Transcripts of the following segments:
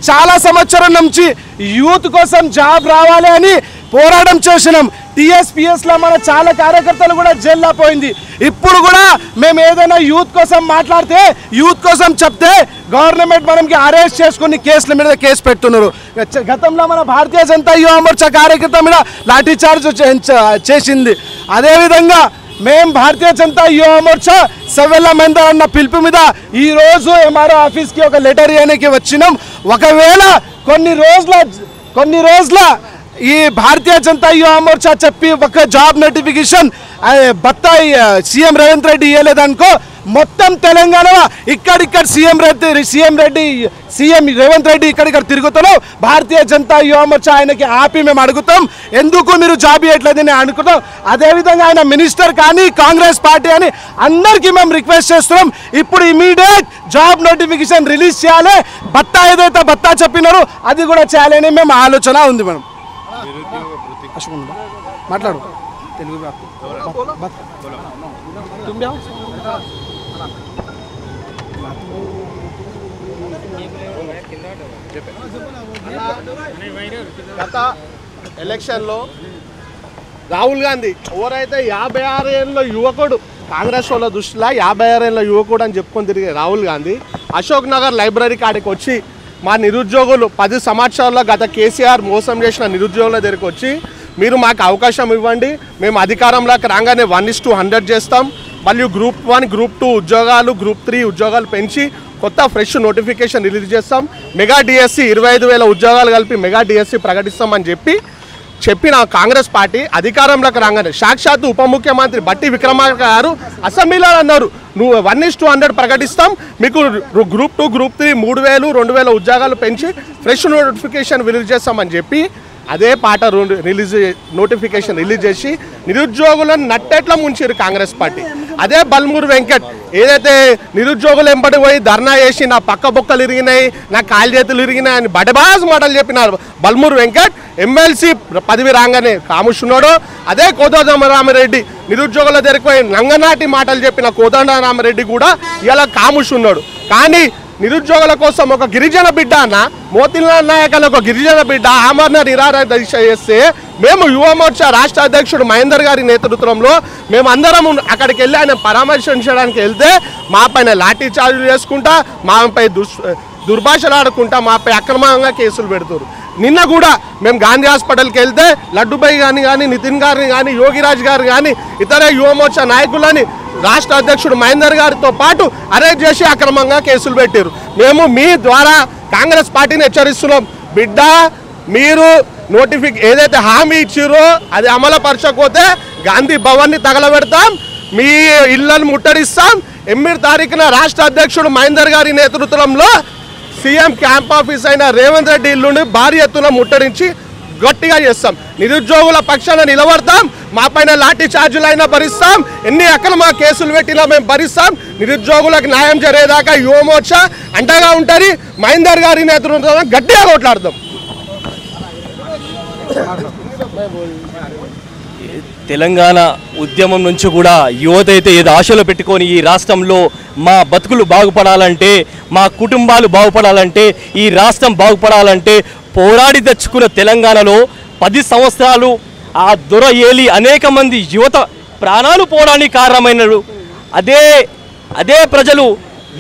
చాలా సంవత్సరం నుంచి యూత్ కోసం జాబ్ రావాలి అని పోరాటం చేసినాం. టీఎస్పీఎస్లో మన చాలా కార్యకర్తలు కూడా జైల్లో పోయింది. ఇప్పుడు కూడా మేము ఏదైనా యూత్ కోసం మాట్లాడితే, యూత్ కోసం చెప్తే గవర్నమెంట్ మనకి అరెస్ట్ చేసుకుని కేసుల మీద కేసు పెడుతున్నారు. గతంలో మన భారతీయ జనతా యువ మోర్చా కార్యకర్త మీద లాఠీ చార్జ్ చేసింది. అదేవిధంగా మేము భారతీయ జనతా యువ మోర్చా సవెల్ల మెందర్ అన్న పిలుపు మీద ఈరోజు ఎంఆర్ఓ ఆఫీస్కి ఒక లెటర్ ఇవ్వడానికి వచ్చినాం. ఒకవేళ కొన్ని రోజుల ఈ భారతీయ జనతా యువ మోర్చా చెప్పి ఒక జాబ్ నోటిఫికేషన్ బత్తాయి సీఎం రేవంత్ రెడ్డి ఇవ్వలేదనుకో, మొత్తం తెలంగాణ ఇక్కడిక్కడ సీఎం రేవంత్ రెడ్డి ఇక్కడిక్కడ తిరుగుతున్నాం. భారతీయ జనతా యువ మోర్చా ఆయనకి ఆపి మేము అడుగుతాం, ఎందుకు మీరు జాబ్ ఇవ్వట్లేదని అనుకుంటాం. అదేవిధంగా ఆయన మినిస్టర్ కానీ కాంగ్రెస్ పార్టీ అని అందరికీ మేము రిక్వెస్ట్ చేస్తున్నాం, ఇప్పుడు ఇమీడియట్ జాబ్ నోటిఫికేషన్ రిలీజ్ చేయాలి. బత్తా ఏదైతే బత్తా చెప్పినారో అది కూడా చేయాలని మేము ఆలోచన ఉంది. మేడం మాట్లాడు తెలుగు గత ఎలక్షన్లో రాహుల్ గాంధీ ఎవరైతే 56 ఏళ్ళ యువకుడు, కాంగ్రెస్ వాళ్ళ దృష్టిలో 56 ఏళ్ళ యువకుడు అని చెప్పుకొని తిరిగే రాహుల్ గాంధీ అశోక్ నగర్ లైబ్రరీ కాడికి వచ్చి మా నిరుద్యోగులు 10 సంవత్సరాల్లో గత కేసీఆర్ మోసం చేసిన నిరుద్యోగుల దగ్గరికి వచ్చి, మీరు మాకు అవకాశం ఇవ్వండి, మేము అధికారంలోకి రాగానే 1:100 చేస్తాం, మరియు గ్రూప్ 1 గ్రూప్ 2 ఉద్యోగాలు, గ్రూప్ 3 ఉద్యోగాలు పెంచి కొత్త ఫ్రెష్ నోటిఫికేషన్ రిలీజ్ చేస్తాం, మెగా డిఎస్సి 25,000 ఉద్యోగాలు కలిపి మెగా డిఎస్సి ప్రకటిస్తామని చెప్పిన కాంగ్రెస్ పార్టీ అధికారంలోకి రాగానే సాక్షాత్తు ఉప ముఖ్యమంత్రి బట్టి విక్రమార్క గారు అసెంబ్లీలో అన్నారు, నువ్వు 1:100 ప్రకటిస్తాం, మీకు గ్రూప్ 2 గ్రూప్ 3 3,000 2,000 ఉద్యోగాలు పెంచి ఫ్రెష్ నోటిఫికేషన్ రిలీజ్ చేస్తామని చెప్పి అదే పాట నోటిఫికేషన్ రిలీజ్ చేసి నిరుద్యోగులను నట్టేట్లా ముంచారు కాంగ్రెస్ పార్టీ. అదే బల్మూరు వెంకట్ ఏదైతే నిరుద్యోగులు ఎంబడి పోయి ధర్నా చేసి నా పక్క బొక్కలు ఇరిగినాయి, నా కాలు చేతులు ఇరిగినాయి అని బడబాజ్ మాటలు చెప్పినారు బల్మూరు వెంకట్, ఎమ్మెల్సీ పదవి రాగానే కాముషున్నాడు. అదే కోదండరామిరెడ్డి నిరుద్యోగుల దగ్గరికి పోయి నంగనాటి మాటలు చెప్పిన కోదండరామిరెడ్డి కూడా ఇలా కాముషున్నాడు. కానీ నిరుద్యోగుల కోసం ఒక గిరిజన బిడ్డ అన్న మోతిలాల్ నాయక్ అనే ఒక గిరిజన బిడ్డ ఆమరణ నిరాహార దీక్ష చేస్తే మేము యువ మోర్చా రాష్ట్ర అధ్యక్షుడు మహేందర్ గారి నేతృత్వంలో మేము అందరం అక్కడికి వెళ్ళి ఆయన పరామర్శించడానికి వెళ్తే మా పైన లాఠీ చార్జీలు చేసుకుంటా, మాపై దుర్భాషలు ఆడుకుంటా, మాపై అక్రమంగా కేసులు పెడుతున్నారు. నిన్న కూడా మేము గాంధీ హాస్పిటల్కి వెళ్తే లడ్డుబాయి కానీ నితిన్ గారిని కానీ యోగిరాజ్ గారు కానీ ఇతర యువ మోర్చా నాయకులని రాష్ట్ర అధ్యక్షుడు మహేందర్ గారితో పాటు అరెస్ట్ చేసి అక్రమంగా కేసులు పెట్టారు. మేము మీ ద్వారా కాంగ్రెస్ పార్టీని హెచ్చరిస్తున్నాం, బిడ్డ మీరు ఏదైతే హామీ ఇచ్చిరో అది అమలుపరచకపోతే గాంధీ భవన్ని తగలబెడతాం, మీ ఇళ్లను ముట్టడిస్తాం. 8వ తారీఖున రాష్ట్ర అధ్యక్షుడు మహేందర్ గారి నేతృత్వంలో సీఎం క్యాంప్ ఆఫీస్ అయిన రేవంత్ రెడ్డి ఇల్లుని భారీ ఎత్తున ముట్టడించి గట్టిగా చేస్తాం. నిరుద్యోగుల పక్షాన నిలబడతాం, మా పైన లాఠీ ఛార్జీలు అయినా భరిస్తాం, ఎన్ని అక్రమ కేసులు పెట్టినా మేము భరిస్తాం. నిరుద్యోగులకు న్యాయం జరిగేదాకా యువ మోర్చా అంటగా ఉంటుంది. మహేందర్ గారి నేతృత్వంలో గట్టిగా కొట్లాడతాం. తెలంగాణ ఉద్యమం నుంచి కూడా యువత అయితే ఏదో ఆశలు పెట్టుకొని ఈ రాష్ట్రంలో మా బతుకులు బాగుపడాలంటే, మా కుటుంబాలు బాగుపడాలంటే, ఈ రాష్ట్రం బాగుపడాలంటే పోరాడి తెచ్చుకున్న తెలంగాణలో 10 సంవత్సరాలు ఆ దొర ఏలి అనేక మంది యువత ప్రాణాలు పోవడానికి కారణమైనడు. అదే ప్రజలు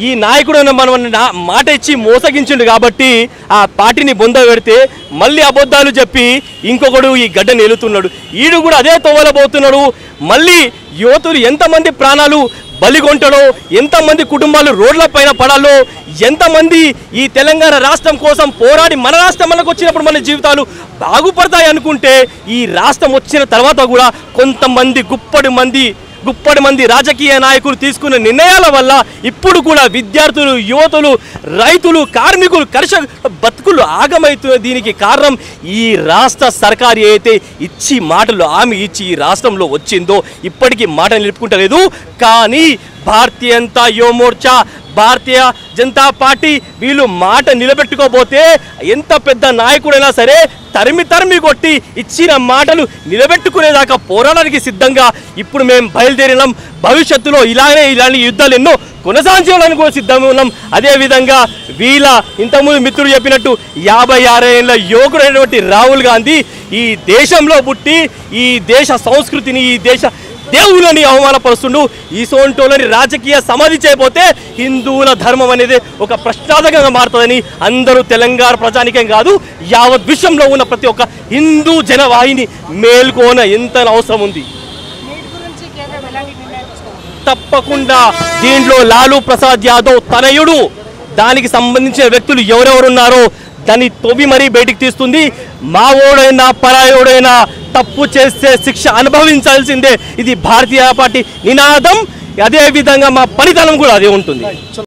ఈ నాయకుడు మనం మాట ఇచ్చి మోసగించిండు కాబట్టి ఆ పార్టీని బొంద పెడితే మళ్ళీ అబద్ధాలు చెప్పి ఇంకొకడు ఈ గడ్డని ఏలుతున్నాడు. ఈడు కూడా అదే తోవలబోతున్నాడు. మళ్ళీ యువతులు ఎంతమంది ప్రాణాలు బలిగొంటాడో, ఎంతమంది కుటుంబాలు రోడ్ల పైన పడాలో, ఎంతమంది ఈ తెలంగాణ రాష్ట్రం కోసం పోరాడి మన రాష్ట్రం మనకు వచ్చినప్పుడు మన జీవితాలు బాగుపడతాయి అనుకుంటే, ఈ రాష్ట్రం వచ్చిన తర్వాత కూడా కొంతమంది గుప్పడి మంది రాజకీయ నాయకులు తీసుకున్న నిర్ణయాల వల్ల ఇప్పుడు కూడా విద్యార్థులు, యువతులు, రైతులు, కార్మికులు, కర్షక బతుకులు ఆగమవుతున్న దీనికి కారణం ఈ రాష్ట్ర సర్కారు అయితే మాటలు హామీ ఇచ్చి ఈ రాష్ట్రంలో వచ్చిందో ఇప్పటికీ మాట నిలుపుకుంటలేదు. కానీ భారతీయ జనతా యువ మోర్చా భారతీయ జనతా పార్టీ వీళ్ళు మాట నిలబెట్టుకోపోతే ఎంత పెద్ద నాయకుడైనా సరే తరిమి కొట్టి ఇచ్చిన మాటలు నిలబెట్టుకునేదాకా పోరాటానికి సిద్ధంగా ఇప్పుడు మేము బయలుదేరినాం. భవిష్యత్తులో ఇలాంటి యుద్ధాలు ఎన్నో కొనసాగించడానికి కూడా సిద్ధంగా ఉన్నాం. అదేవిధంగా వీళ్ళ ఇంతకుముందు మిత్రుడు చెప్పినట్టు 56 ఏళ్ళ యువకుడైనటువంటి రాహుల్ గాంధీ ఈ దేశంలో పుట్టి ఈ దేశ సంస్కృతిని ఈ దేశ దేవుళ్ళని అవమానపరుస్తుండు. ఈ సోంటోలని రాజకీయ సమాధి చేయబోతే హిందువుల ధర్మం అనేది ఒక ప్రశ్నార్థకంగా మారుతుందని అందరూ తెలంగాణ ప్రజానికం కాదు యావత్ విశ్వంలో ఉన్న ప్రతి ఒక్క హిందూ జనవాహిని మేల్కోన ఎంత అవసరం ఉంది. తప్పకుండా దీంట్లో లాలూ ప్రసాద్ యాదవ్ తనయుడు దానికి సంబంధించిన వ్యక్తులు ఎవరెవరున్నారో దాన్ని తొవి మరీ బయటికి తీస్తుంది. మావోడైనా పరాయోడైనా తప్పు చేస్తే శిక్ష అనుభవించాల్సిందే. ఇది భారతీయ పార్టీ నినాదం. అదే విధంగా మా పనితనం కూడా అదే ఉంటుంది.